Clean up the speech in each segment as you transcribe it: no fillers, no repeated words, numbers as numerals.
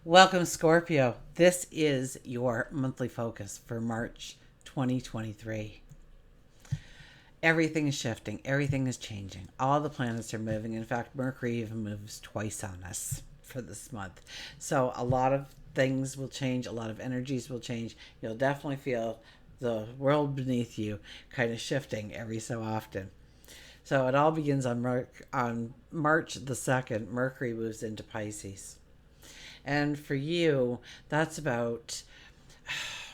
Welcome, Scorpio. This is your monthly focus for March 2023. Everything is shifting, everything is changing. All the planets are moving. In fact, Mercury even moves twice on us for this month. So, a lot of things will change, a lot of energies will change. You'll definitely feel the world beneath you kind of shifting every so often. So, it all begins on March the 2nd. Mercury moves into Pisces. And for you, that's about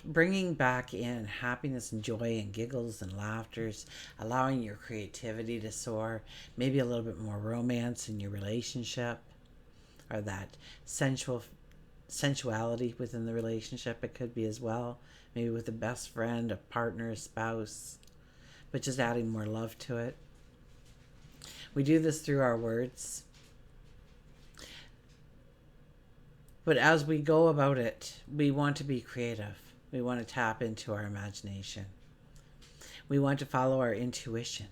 bringing back in happiness and joy and giggles and laughters, allowing your creativity to soar, maybe a little bit more romance in your relationship, or that sensuality within the relationship. It could be as well, maybe with a best friend, a partner, a spouse, but just adding more love to it. We do this through our words. But as we go about it, we want to be creative. We want to tap into our imagination. We want to follow our intuition.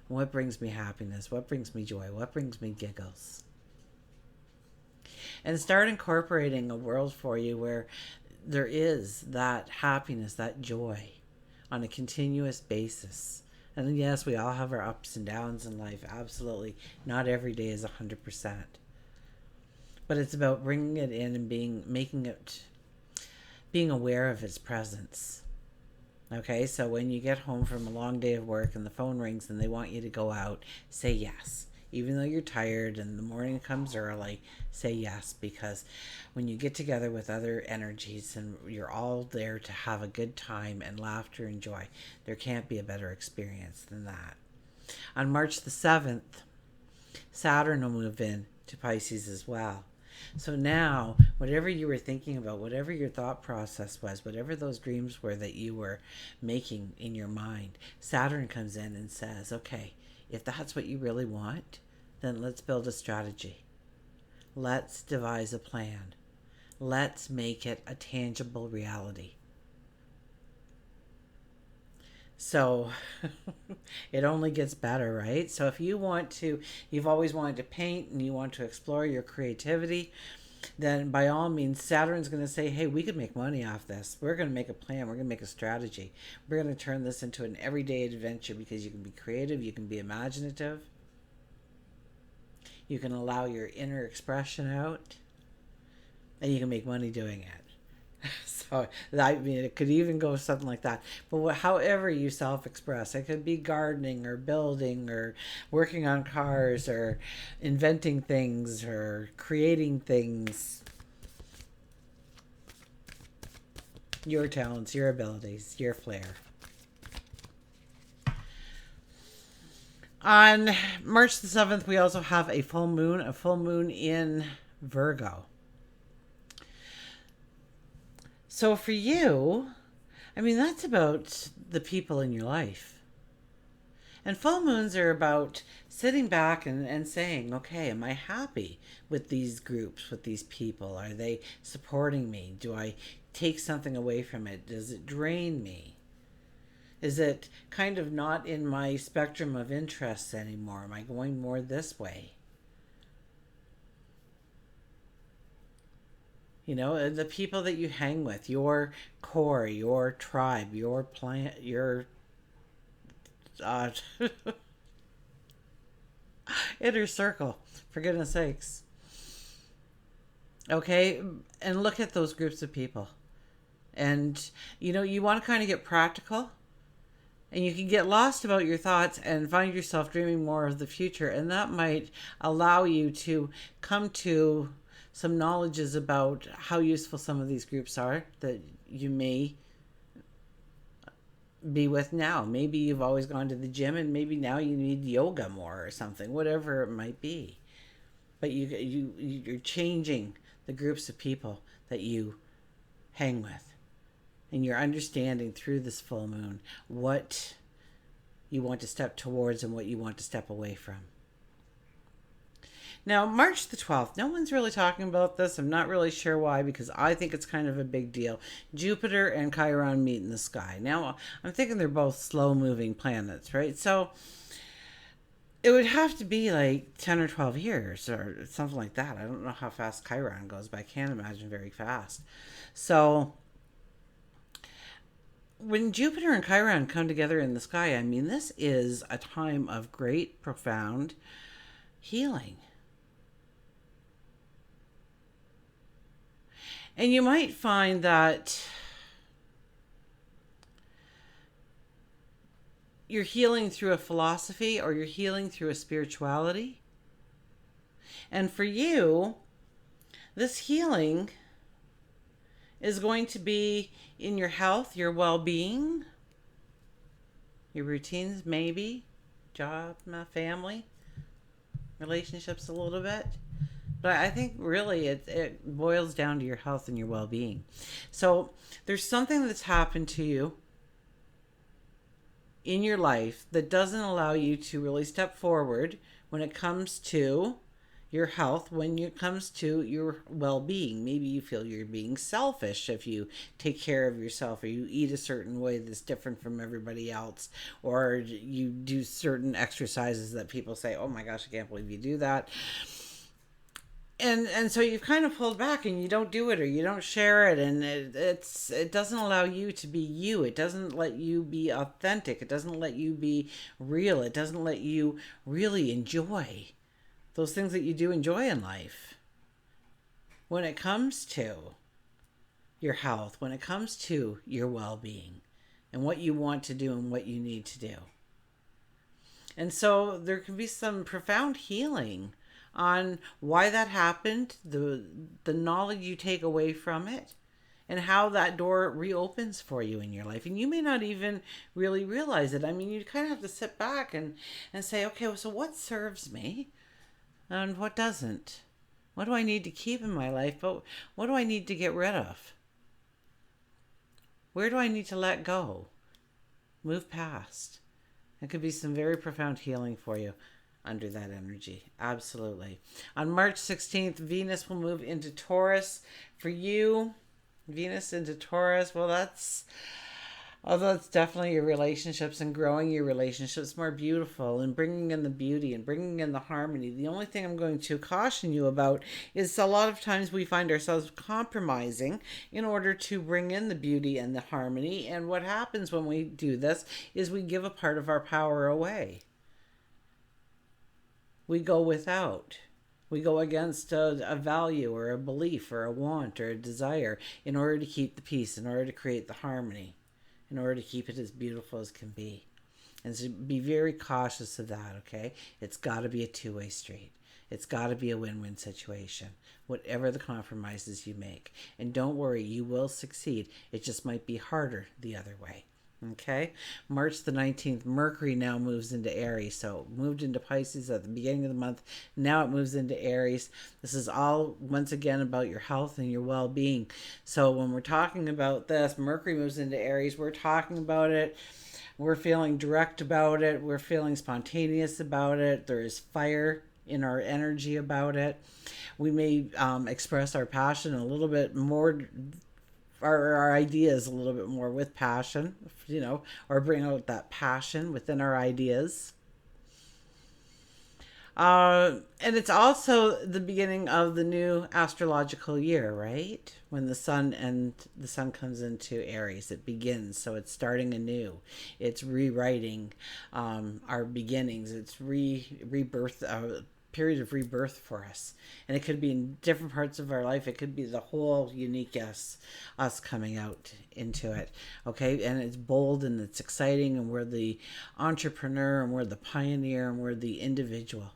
What brings me happiness? What brings me joy? What brings me giggles? And start incorporating a world for you where there is that happiness, that joy on a continuous basis. And yes, we all have our ups and downs in life. Absolutely. Not every day is 100%. But it's about bringing it in and being aware of its presence. Okay, so when you get home from a long day of work and the phone rings and they want you to go out, say yes. Even though you're tired and the morning comes early, say yes, because when you get together with other energies and you're all there to have a good time and laughter and joy, there can't be a better experience than that. On March the 7th, Saturn will move in to Pisces as well. So now, whatever you were thinking about, whatever your thought process was, whatever those dreams were that you were making in your mind, Saturn comes in and says, okay, if that's what you really want, then let's build a strategy. Let's devise a plan. Let's make it a tangible reality. So it only gets better, right? So if you've always wanted to paint and you want to explore your creativity, then by all means, Saturn's going to say, hey, we could make money off this. We're going to make a plan. We're going to make a strategy. We're going to turn this into an everyday adventure because you can be creative, you can be imaginative, you can allow your inner expression out, and you can make money doing it. So I mean, it could even go something like that. But however you self-express, it could be gardening or building or working on cars or inventing things or creating things. Your talents, your abilities, your flair. On March the 7th, we also have a full moon in Virgo. So for you, I mean, that's about the people in your life. And full moons are about sitting back and saying, okay, am I happy with these groups, with these people? Are they supporting me? Do I take something away from it? Does it drain me? Is it kind of not in my spectrum of interests anymore? Am I going more this way? You know, the people that you hang with, your core, your tribe, your plant, your uh, inner circle, for goodness sakes. Okay? And look at those groups of people. And, you know, you want to kind of get practical. And you can get lost about your thoughts and find yourself dreaming more of the future. And that might allow you to come to some knowledges about how useful some of these groups are that you may be with now. Maybe you've always gone to the gym and maybe now you need yoga more or something, whatever it might be. But you're changing the groups of people that you hang with. And you're understanding through this full moon what you want to step towards and what you want to step away from. Now, March the 12th, no one's really talking about this. I'm not really sure why, because I think it's kind of a big deal. Jupiter and Chiron meet in the sky. Now, I'm thinking they're both slow moving planets, right? So, It would have to be like 10 or 12 years or something like that. I don't know how fast Chiron goes, but I can't imagine very fast. So when Jupiter and Chiron come together in the sky, I mean, this is a time of great, profound healing. And you might find that you're healing through a philosophy or you're healing through a spirituality. And for you, this healing is going to be in your health, your well being, your routines, maybe, job, family, relationships a little bit. But I think really it boils down to your health and your well being. So there's something that's happened to you in your life that doesn't allow you to really step forward when it comes to your health, when it comes to your well-being. Maybe you feel you're being selfish if you take care of yourself, or you eat a certain way that's different from everybody else, or you do certain exercises that people say, oh my gosh, I can't believe you do that. And so you've kind of pulled back and you don't do it, or you don't share it, and it doesn't allow you to be you. It doesn't let you be authentic. It doesn't let you be real. It doesn't let you really enjoy those things that you do enjoy in life. When it comes to your health, when it comes to your well-being and what you want to do and what you need to do. And so there can be some profound healing on why that happened, the knowledge you take away from it, and how that door reopens for you in your life. And you may not even really realize it. I mean, you kind of have to sit back and say, okay, well, so what serves me and what doesn't? What do I need to keep in my life, but what do I need to get rid of? Where do I need to let go? Move past. It could be some very profound healing for you under that energy. Absolutely. On March 16th, Venus will move into Taurus. For you, Venus into Taurus, well, that's definitely your relationships and growing your relationships more beautiful and bringing in the beauty and bringing in the harmony. The only thing I'm going to caution you about is a lot of times we find ourselves compromising in order to bring in the beauty and the harmony. And what happens when we do this is we give a part of our power away. We go without. We go against a value or a belief or a want or a desire in order to keep the peace, in order to create the harmony, in order to keep it as beautiful as can be. And so be very cautious of that, okay? It's got to be a two-way street. It's got to be a win-win situation, whatever the compromises you make. And don't worry, you will succeed. It just might be harder the other way. Okay, March the 19th, Mercury now moves into Aries. So moved into Pisces at the beginning of the month. Now it moves into Aries. This is all, once again, about your health and your well-being. So when we're talking about this, Mercury moves into Aries, we're talking about it. We're feeling direct about it. We're feeling spontaneous about it. There is fire in our energy about it. We may express our passion a little bit more, our ideas a little bit more with passion, or bring out that passion within our ideas. And it's also the beginning of the new astrological year, right? When the sun comes into Aries, it begins. So it's starting anew. It's rewriting our beginnings. It's rebirth. Period of rebirth for us, and it could be in different parts of our life. It could be the whole unique us coming out into it. Okay, and it's bold and it's exciting, and we're the entrepreneur and we're the pioneer and we're the individual,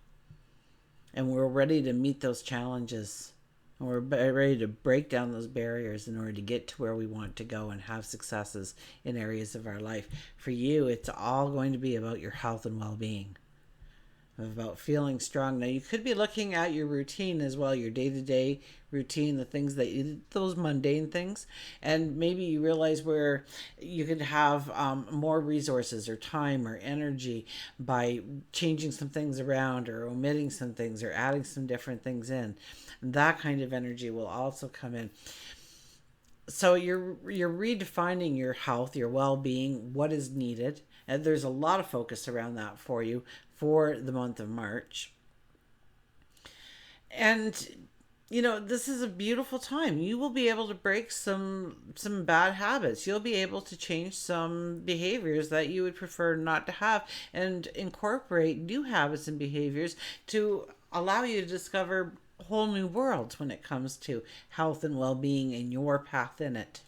and we're ready to meet those challenges, and we're ready to break down those barriers in order to get to where we want to go and have successes in areas of our life. For you, it's all going to be about your health and well-being, about feeling strong. Now, you could be looking at your routine as well, your day-to-day routine, the things that you, those mundane things, and maybe you realize where you could have more resources or time or energy by changing some things around or omitting some things or adding some different things in. That kind of energy will also come in. So you're redefining your health, your well-being, what is needed. And there's a lot of focus around that for you for the month of March. And this is a beautiful time. You will be able to break some bad habits. You'll be able to change some behaviors that you would prefer not to have, and incorporate new habits and behaviors to allow you to discover whole new worlds when it comes to health and well-being and your path in it.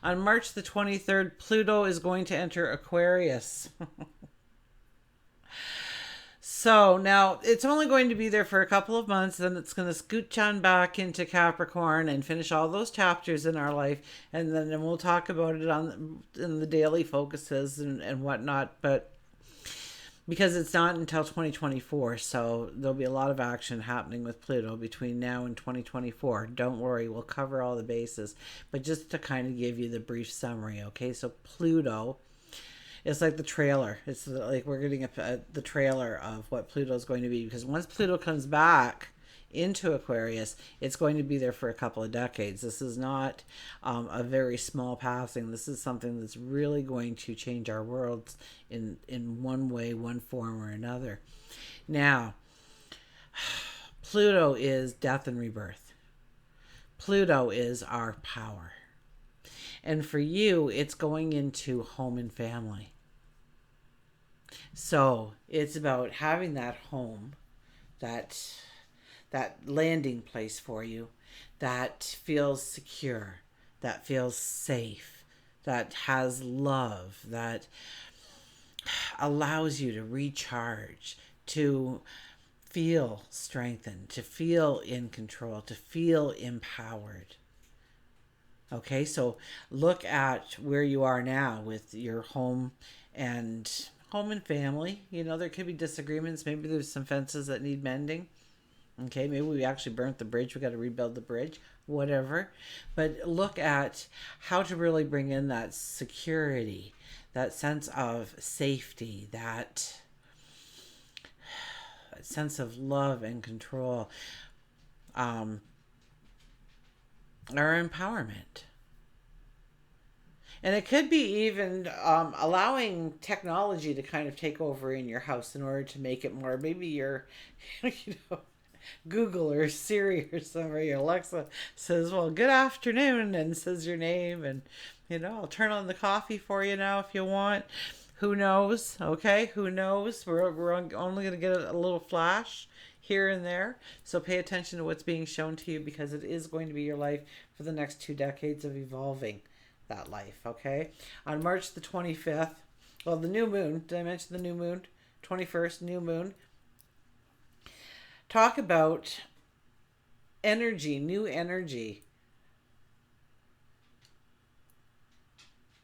On March the 23rd, Pluto is going to enter Aquarius. So now it's only going to be there for a couple of months, then it's going to scooch on back into Capricorn and finish all those chapters in our life, and then we'll talk about it in the daily focuses and whatnot. But because it's not until 2024, so there'll be a lot of action happening with Pluto between now and 2024. Don't worry, we'll cover all the bases. But just to kind of give you the brief summary, okay? So Pluto, it's like the trailer. It's like we're getting the trailer of what Pluto's going to be, because once Pluto comes back into Aquarius, it's going to be there for a couple of decades. This is not a very small passing. This is something that's really going to change our worlds in one way, one form or another. Now, Pluto is death and rebirth. Pluto is our power. And for you, it's going into home and family. So it's about having that home, that landing place for you, that feels secure, that feels safe, that has love, that allows you to recharge, to feel strengthened, to feel in control, to feel empowered. Okay, so look at where you are now with your home and family. There could be disagreements. Maybe there's some fences that need mending. Okay, maybe we actually burnt the bridge. We got to rebuild the bridge, whatever. But look at how to really bring in that security, that sense of safety, that sense of love and control. Our empowerment. And it could be even allowing technology to kind of take over in your house in order to make it more, maybe your, Google or Siri or somebody, Alexa says, well, good afternoon, and says your name, and, I'll turn on the coffee for you now if you want. Who knows? Okay, who knows? We're only going to get a little flash here and there. So pay attention to what's being shown to you, because it is going to be your life for the next 2 decades of evolving that life, okay? On March the 25th, well, the new moon, did I mention the new moon? 21st, new moon. Talk about energy, new energy.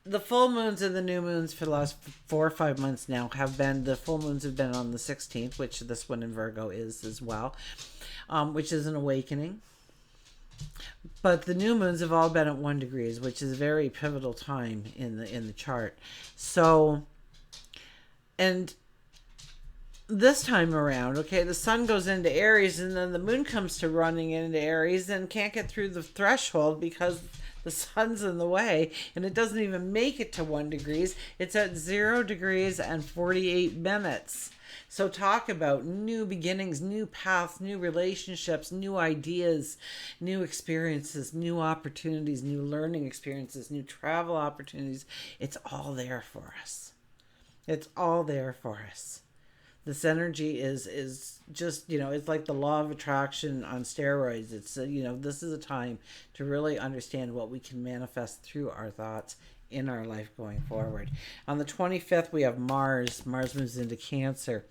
The full moons and the new moons for the last 4 or 5 months now the full moons have been on the 16th, which this one in Virgo is as well, which is an awakening. But the new moons have all been at 1 degrees, which is a very pivotal time in the chart. So, and this time around, okay, the sun goes into Aries, and then the moon comes to running into Aries and can't get through the threshold because the sun's in the way, and it doesn't even make it to 1 degrees. It's at 0 degrees and 48 minutes. So talk about new beginnings, new paths, new relationships, new ideas, new experiences, new opportunities, new learning experiences, new travel opportunities. It's all there for us. It's all there for us. This energy is just, it's like the law of attraction on steroids. It's, this is a time to really understand what we can manifest through our thoughts in our life going forward. On the 25th, we have Mars. Mars moves into Cancer.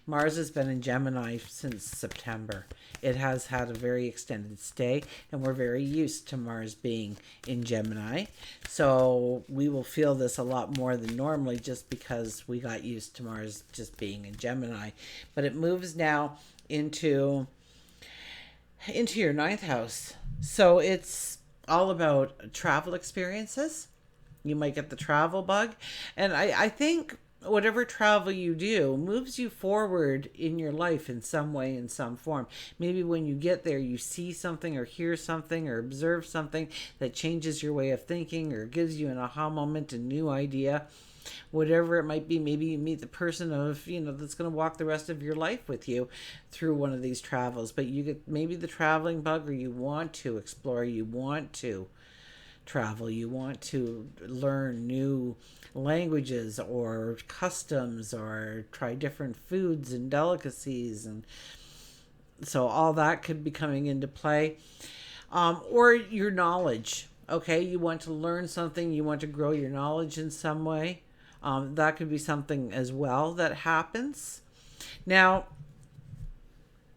Mars has been in Gemini since September. It has had a very extended stay, and we're very used to Mars being in Gemini. So we will feel this a lot more than normally, just because we got used to Mars just being in Gemini. But it moves now into your 9th house. So it's all about travel experiences. You might get the travel bug. And I think whatever travel you do moves you forward in your life in some way, in some form. Maybe when you get there, you see something or hear something or observe something that changes your way of thinking or gives you an aha moment, a new idea. whatever it might be. Maybe you meet the person of, that's going to walk the rest of your life with you through one of these travels. But you get maybe the traveling bug, or you want to explore, you want to travel, you want to learn new languages or customs, or try different foods and delicacies, and so all that could be coming into play. Or your knowledge. Okay, you want to learn something, you want to grow your knowledge in some way. That could be something as well that happens. Now,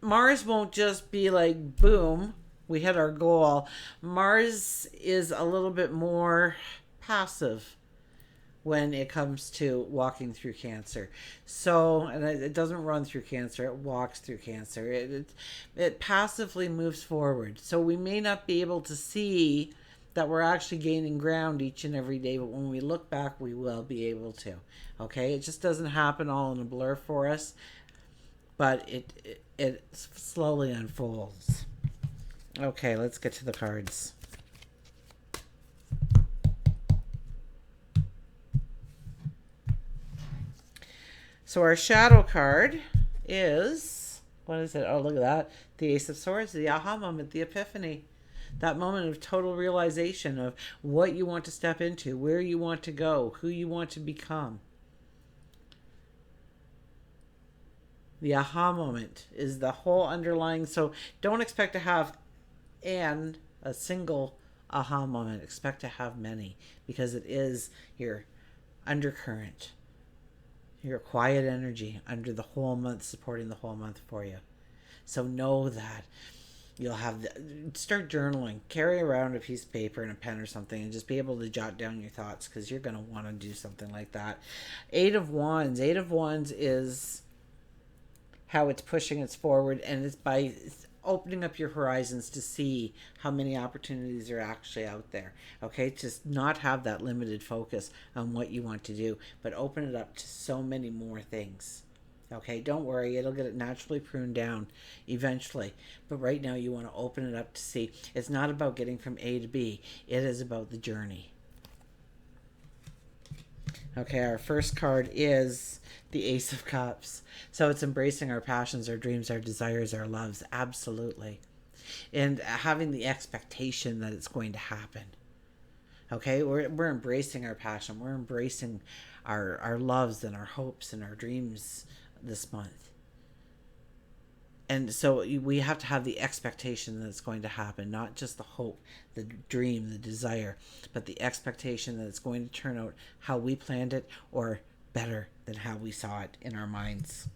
Mars won't just be like, boom, we hit our goal. Mars is a little bit more passive when it comes to walking through Cancer. So, and it doesn't run through Cancer, it walks through Cancer. It passively moves forward. So we may not be able to see that we're actually gaining ground each and every day, but when we look back, we will be able to. Okay? It just doesn't happen all in a blur for us, but it slowly unfolds. Okay, let's get to the cards. So our shadow card is, what is it? Oh, look at that. The Ace of Swords, the aha moment, the epiphany. That moment of total realization of what you want to step into, where you want to go, who you want to become. The aha moment is the whole underlying. So don't expect to have a single aha moment. Expect to have many, because it is your undercurrent, your quiet energy under the whole month, supporting the whole month for you. So know that you'll have start journaling, carry around a piece of paper and a pen or something, and just be able to jot down your thoughts, because you're going to want to do something like that. Eight of Wands is how it's pushing us forward, and it's by opening up your horizons to see how many opportunities are actually out there. Okay, just not have that limited focus on what you want to do, but open it up to so many more things. Okay, don't worry, it'll get it naturally pruned down eventually, but right now you want to open it up to see. It's not about getting from A to B, it is about the journey. Okay, our first card is the Ace of Cups. So it's embracing our passions, our dreams, our desires, our loves. Absolutely. And having the expectation that it's going to happen. Okay, we're embracing our passion. We're embracing our loves and our hopes and our dreams this month. And so we have to have the expectation that it's going to happen, not just the hope, the dream, the desire, but the expectation that it's going to turn out how we planned it, or better than how we saw it in our minds.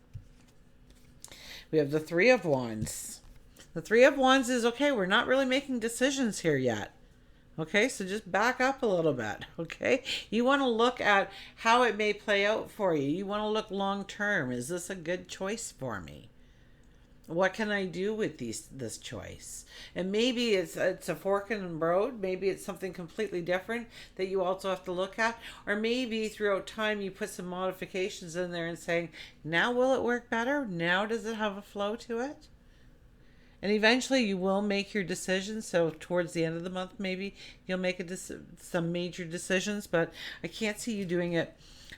We have the Three of Wands. The Three of Wands is, okay, we're not really making decisions here yet. Okay, so just back up a little bit, okay? You want to look at how it may play out for you. You want to look long term. Is this a good choice for me? What can I do with this choice? And maybe it's a fork in the road. Maybe it's something completely different that you also have to look at. Or maybe throughout time you put some modifications in there and saying, now will it work better? Now does it have a flow to it? And eventually you will make your decisions. So towards the end of the month, maybe you'll make some major decisions. But I can't see you doing it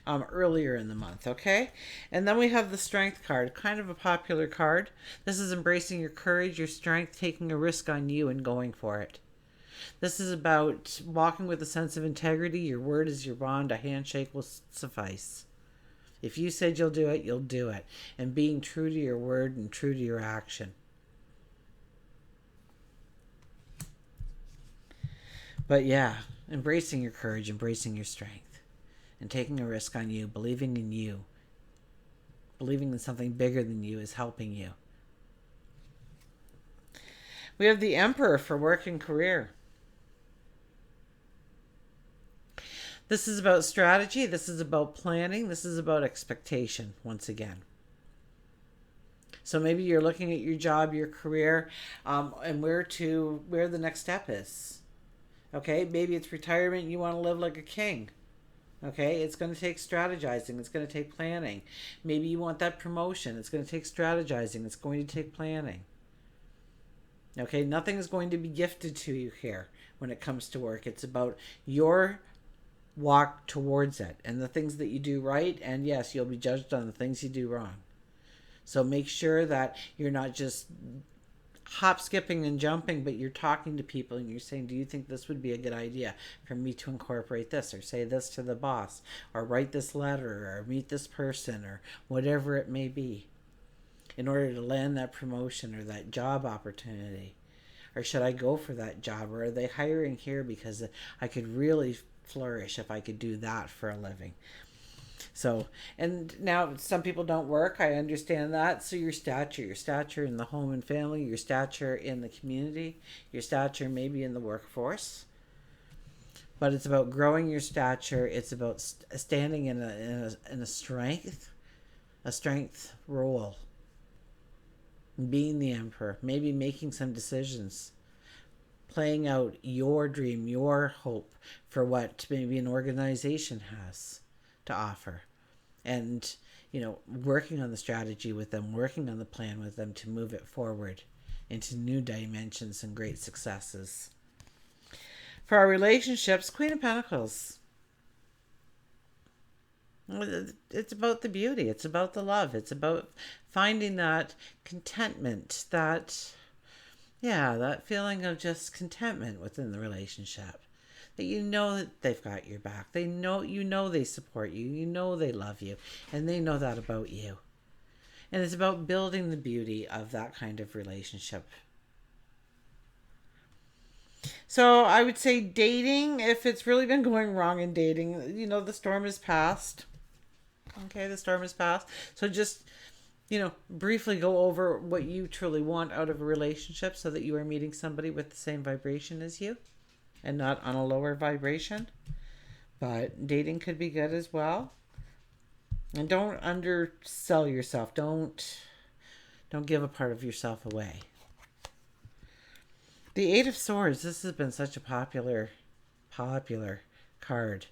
earlier in the month, okay? And then we have the Strength card, kind of a popular card. This is embracing your courage, your strength, taking a risk on you and going for it. This is about walking with a sense of integrity. Your word is your bond. A handshake will suffice. If you said you'll do it, you'll do it. And being true to your word and true to your action. But yeah, embracing your courage, embracing your strength. And taking a risk on you, believing in you, believing that something bigger than you is helping you. We have the Emperor for work and career. This is about strategy. This is about planning. This is about expectation, once again. So maybe you're looking at your job, your career, and where the next step is. Okay, maybe it's retirement. You want to live like a king. Okay, it's going to take strategizing. It's going to take planning. Maybe you want that promotion. It's going to take strategizing. It's going to take planning. Okay, nothing is going to be gifted to you here when it comes to work. It's about your walk towards it. And the things that you do right, and yes, you'll be judged on the things you do wrong. So make sure that you're not just hop skipping and jumping, but you're talking to people and you're saying, do you think this would be a good idea for me to incorporate this, or say this to the boss, or write this letter, or meet this person, or whatever it may be, in order to land that promotion or that job opportunity? Or should I go for that job? Or are they hiring here because I could really flourish if I could do that for a living? So, and now some people don't work. I understand that. So your stature in the home and family, your stature in the community, your stature maybe in the workforce. But it's about growing your stature. It's about standing in a strength role, being the emperor, maybe making some decisions, playing out your dream, your hope for what maybe an organization has to offer. And, working on the strategy with them, working on the plan with them to move it forward into new dimensions and great successes. For our relationships, Queen of Pentacles. It's about the beauty. It's about the love. It's about finding that contentment, that feeling of just contentment within the relationship. That you know that they've got your back. They know, they support you. You know they love you. And they know that about you. And it's about building the beauty of that kind of relationship. So I would say dating, if it's really been going wrong in dating, the storm is past. Okay, the storm is past. So just, briefly go over what you truly want out of a relationship so that you are meeting somebody with the same vibration as you and not on a lower vibration. But dating could be good as well. And don't undersell yourself. Don't give a part of yourself away. The Eight of Swords, this has been such a popular card.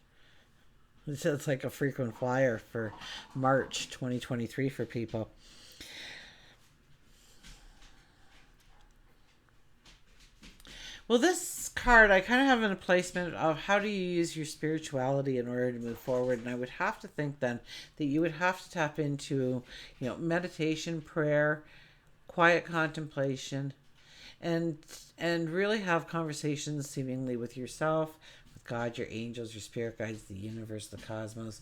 It's like a frequent flyer for March 2023 for people. Well, this card, I kind of have in a placement of how do you use your spirituality in order to move forward. And I would have to think then that you would have to tap into, meditation, prayer, quiet contemplation, and really have conversations seemingly with yourself, with God, your angels, your spirit guides, the universe, the cosmos,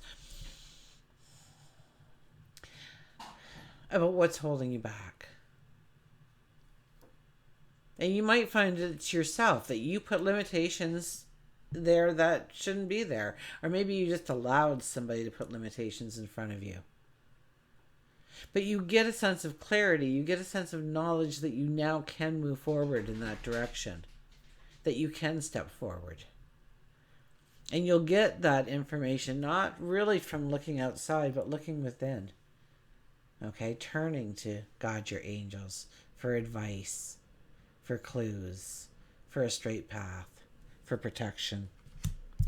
about what's holding you back. And you might find it's yourself, that you put limitations there that shouldn't be there. Or maybe you just allowed somebody to put limitations in front of you. But you get a sense of clarity. You get a sense of knowledge that you now can move forward in that direction. That you can step forward. And you'll get that information not really from looking outside, but looking within. Okay? Turning to God, your angels, for advice, for clues, for a straight path, for protection,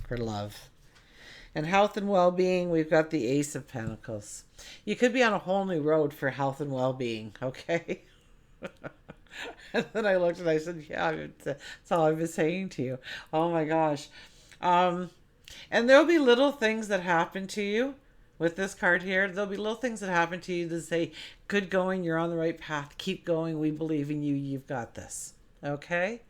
for love. And health and well-being, we've got the Ace of Pentacles. You could be on a whole new road for health and well-being, okay? And then I looked and I said, yeah, that's all I've been saying to you. Oh my gosh. And there'll be little things that happen to you with this card here. There'll be little things that happen to you that say, good going, you're on the right path. Keep going, we believe in you, you've got this. Okay?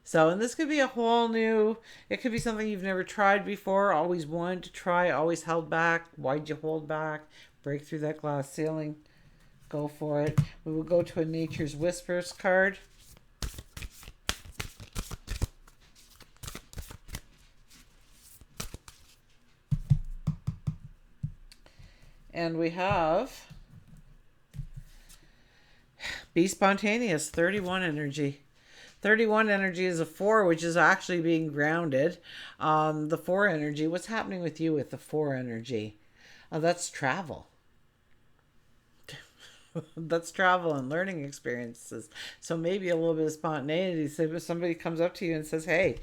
So, and this could be a whole new, it could be something you've never tried before, always wanted to try, always held back. Why'd you hold back? Break through that glass ceiling. Go for it. We will go to a Nature's Whispers card. And we have Be Spontaneous, 31 energy. 31 energy is a 4, which is actually being grounded. The 4 energy, what's happening with you with the 4 energy? That's travel. That's travel and learning experiences. So maybe a little bit of spontaneity. So if somebody comes up to you and says, hey,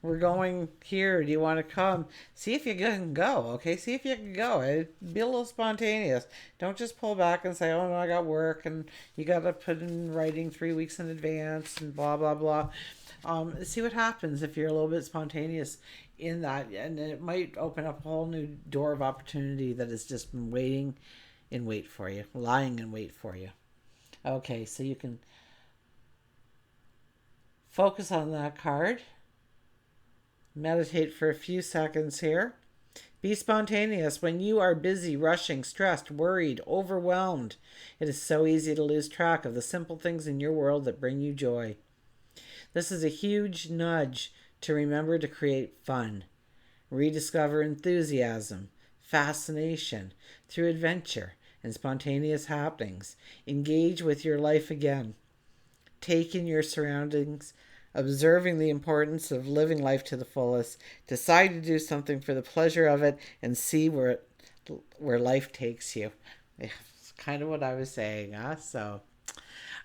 We're going here. Do you want to come? See if you can go, okay? See if you can go. Be a little spontaneous. Don't just pull back and say, oh, no, I got work and you got to put in writing 3 weeks in advance and blah, blah, blah. See what happens if you're a little bit spontaneous in that. And it might open up a whole new door of opportunity that has just been waiting in wait for you, lying in wait for you. Okay, so you can focus on that card. Meditate for a few seconds here. Be spontaneous when you are busy, rushing, stressed, worried, overwhelmed. It is so easy to lose track of the simple things in your world that bring you joy. This is a huge nudge to remember to create fun. Rediscover enthusiasm, fascination through adventure and spontaneous happenings. Engage with your life again. Take in your surroundings, observing the importance of living life to the fullest. Decide to do something for the pleasure of it and see where life takes you. It's kind of what I was saying, huh? So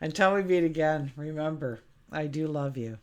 until we meet again, remember, I do love you.